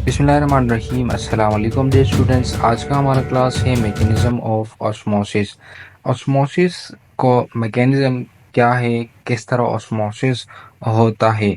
बिस्मिल्लाहिर्रहमानिर्रहीम। अस्सलाम वालेकुम डियर स्टूडेंट्स। आज का हमारा क्लास है मैकेनिज़्म ऑफ ऑस्मोसिस। ऑस्मोसिस को मैकेनिज़्म क्या है, किस तरह ऑस्मोसिस होता है।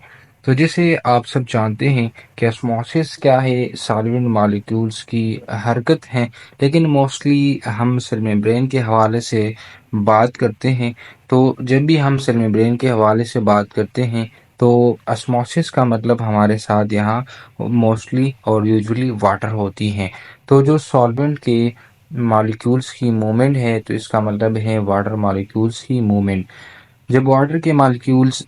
तो जैसे आप सब जानते हैं कि ऑस्मोसिस क्या है, सॉल्वेंट मॉलिक्यूल्स की हरकत है। लेकिन मोस्टली हम सेल मेम्ब्रेन के हवाले से बात करते हैं। तो जब भी हम सेल मेम्ब्रेन के हवाले से बात करते हैं तो ऑस्मोसिस का मतलब हमारे साथ यहाँ मोस्टली और यूजुअली वाटर होती हैं। तो जो सॉल्वेंट के मॉलिक्यूल्स की मूवमेंट है तो इसका मतलब है वाटर मॉलिक्यूल्स की मूवमेंट। जब वाटर के मॉलिक्यूल्स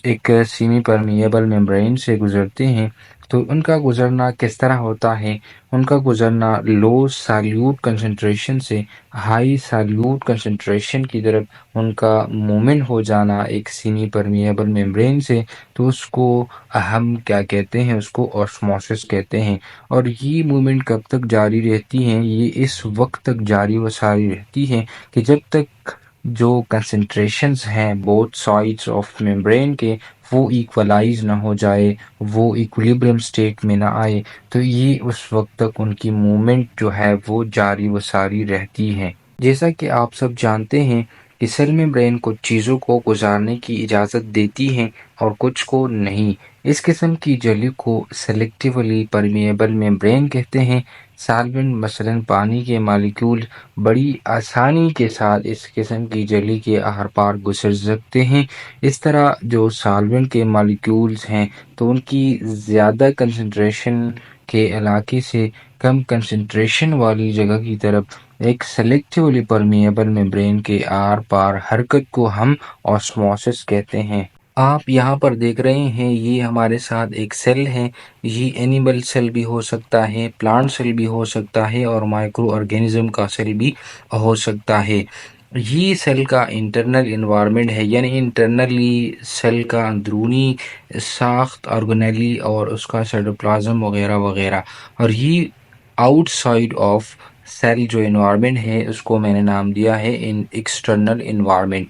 एक सेमी परमिएबल मेम्ब्रेन से गुजरते हैं तो उनका गुजरना किस तरह होता है। उनका गुजरना लो सॉल्यूट कंसंट्रेशन से हाई सॉल्यूट कंसंट्रेशन की तरफ उनका मूवमेंट हो जाना एक सेमी परमिएबल मेम्ब्रेन से, तो उसको हम क्या कहते हैं, उसको ऑस्मोसिस कहते हैं। और ये मूवमेंट कब तक जारी रहती है, ये इस वक्त तक जारी व सारी रहती है कि जब तक जो कंसंट्रेशंस हैं बोथ साइड्स ऑफ मेम्ब्रेन के वो इक्वलाइज ना हो जाए, वो इक्विलिब्रियम स्टेट में ना आए। तो ये उस वक्त तक उनकी मूवमेंट जो है वो जारी व सारी रहती है। जैसा कि आप सब जानते हैं कि सेल मेम्ब्रेन कुछ चीज़ों को गुजारने की इजाज़त देती हैं और कुछ को नहीं। इस किस्म की झिल्ली को सेलेक्टिवली परमिएबल मेम्ब्रेन कहते हैं। सॉल्वेंट मसलन पानी के मॉलिक्यूल बड़ी आसानी के साथ इस किस्म की झिल्ली के आर पार गुजर सकते हैं। इस तरह जो सॉल्वेंट के मॉलिक्यूल्स हैं तो उनकी ज़्यादा कंसंट्रेशन के इलाके से कम कंसंट्रेशन वाली जगह की तरफ एक सेलेक्टिवली परमिएबल मेम्ब्रेन के आर पार हरकत को हम ऑस्मोसिस कहते हैं। आप यहाँ पर देख रहे हैं ये हमारे साथ एक सेल है। ये एनिमल सेल भी हो सकता है, प्लांट सेल भी हो सकता है और माइक्रो ऑर्गेनिज्म का सेल भी हो सकता है। ये सेल का इंटरनल इन्वायरमेंट है, यानी इंटरनली सेल का अंदरूनी साख्त ऑर्गेनेली और उसका साइटोप्लाज्म वगैरह वगैरह। और ये आउटसाइड ऑफ सेल जो इन्वायरमेंट है उसको मैंने नाम दिया है इन एक्सटर्नल इन्वायरमेंट।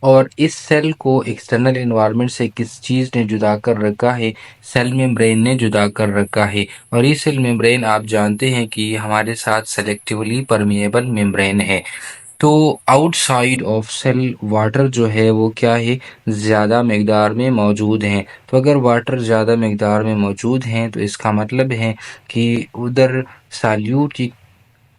और इस सेल को एक्सटर्नल इन्वायरमेंट से किस चीज़ ने जुदा कर रखा है, सेल मेम्ब्रेन ने जुदा कर रखा है। और ये सेल मेम्ब्रेन आप जानते हैं कि हमारे साथ सेलेक्टिवली परमिएबल मेम्ब्रेन है। तो आउटसाइड ऑफ सेल वाटर जो है वो क्या है, ज़्यादा मकदार में मौजूद हैं। तो अगर वाटर ज़्यादा मकदार में मौजूद हैं तो इसका मतलब है कि उधर सॉल्यूट की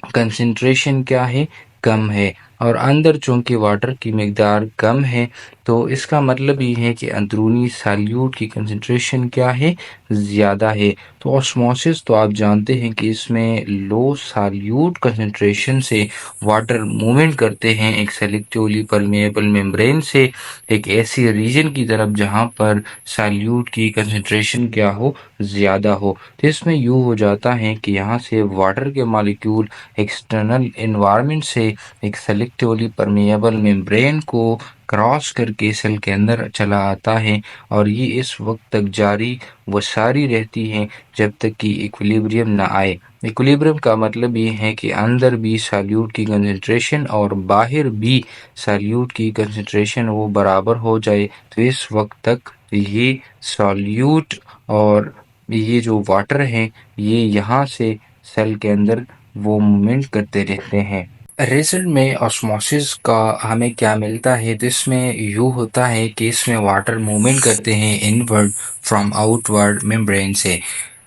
कंसंट्रेशन क्या है, कम है। और अंदर चूँकि वाटर की मकदार कम है तो इसका मतलब ये है कि अंदरूनी सॉल्यूट की कंसंट्रेशन क्या है, ज़्यादा है। तो ऑस्मोसिस तो आप जानते हैं कि इसमें लो सॉल्यूट कंसंट्रेशन से वाटर मूवमेंट करते हैं एक सेलेक्टिवली परमिएबल मेम्ब्रेन से एक ऐसी रीजन की तरफ जहाँ पर सॉल्यूट की कंसंट्रेशन क्या हो, ज़्यादा हो। तो इसमें यूँ हो जाता है कि यहाँ से वाटर के मॉलिक्यूल एक्सटर्नल एनवायरनमेंट से एक सेलेक्टिवली परमिएबल मेम्ब्रेन को क्रॉस करके सेल के अंदर चला आता है। और ये इस वक्त तक जारी व सारी रहती है जब तक कि इक्विलिब्रियम ना आए। इक्विलिब्रियम का मतलब ये है कि अंदर भी सॉल्यूट की कंसंट्रेशन और बाहर भी सॉल्यूट की कंसंट्रेशन वो बराबर हो जाए। तो इस वक्त तक ये सॉल्यूट और ये जो वाटर है ये यहाँ से सेल के अंदर वो मूवमेंट करते रहते हैं। रिजल्ट में ऑस्मोसिस का हमें क्या मिलता है, तो इसमें यूँ होता है कि इसमें वाटर मूवमेंट करते हैं इनवर्ड फ्रॉम आउटवर्ड मेम्ब्रेन से।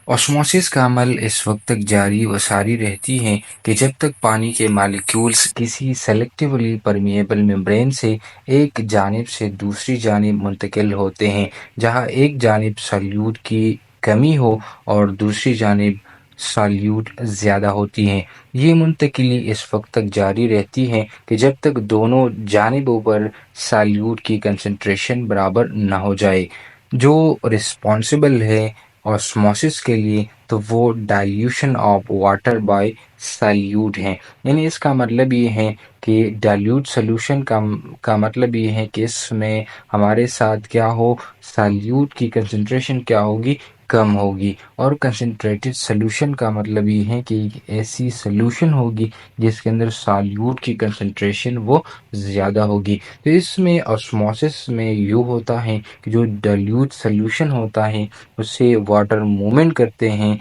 ऑस्मोसिस का अमल इस वक्त तक जारी व सारी रहती है कि जब तक पानी के मॉलिक्यूल्स किसी सेलेक्टिवली परमिएबल मेम्ब्रेन से एक जानिब से दूसरी जानिब मुंतकिल होते हैं, जहाँ एक जानिब सॉल्यूट की कमी हो और दूसरी जानिब सॉल्यूट ज़्यादा होती हैं। ये मुंतकिली इस वक्त तक जारी रहती है कि जब तक दोनों जानिबों पर सॉल्यूट की कंसंट्रेशन बराबर ना हो जाए। जो रिस्पॉन्सिबल है ऑस्मोसिस के लिए तो वो dilution of water bye solute है। यानी इसका मतलब ये है कि डाइल्यूट सोल्यूशन का मतलब ये है कि इसमें हमारे साथ क्या हो, सॉल्यूट की कंसंट्रेशन क्या होगी, کم ہوگی، اور کنسنٹریٹڈ سلوشن کا مطلب یہ ہے کہ ایسی سلوشن ہوگی جس کے اندر سالیوٹ کی کنسنٹریشن وہ زیادہ ہوگی۔ تو اس میں آسموسس میں یوں ہوتا ہے کہ جو ڈائلیوٹ سلوشن ہوتا ہے اس سے واٹر موومنٹ کرتے ہیں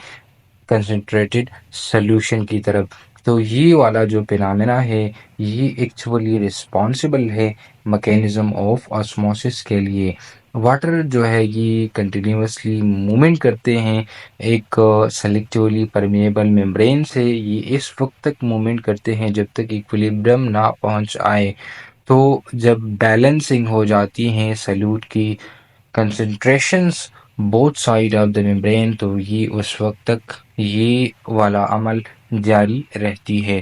کنسنٹریٹڈ سلوشن کی طرف۔ تو یہ والا جو پینامنا ہے یہ ایکچولی رسپانسبل ہے میکینزم آف آسموسس کے لیے۔ واٹر جو ہے یہ کنٹینیوسلی موومنٹ کرتے ہیں ایک سلیکٹیولی پرمیبل ممبرین سے، یہ اس وقت تک موومنٹ کرتے ہیں جب تک ایکویلیبرم نہ پہنچ آئے۔ تو جب بیلنسنگ ہو جاتی ہیں سلیوٹ کی concentrations both side of the membrane, تو یہ اس وقت تک یہ والا عمل جاری رہتی ہے۔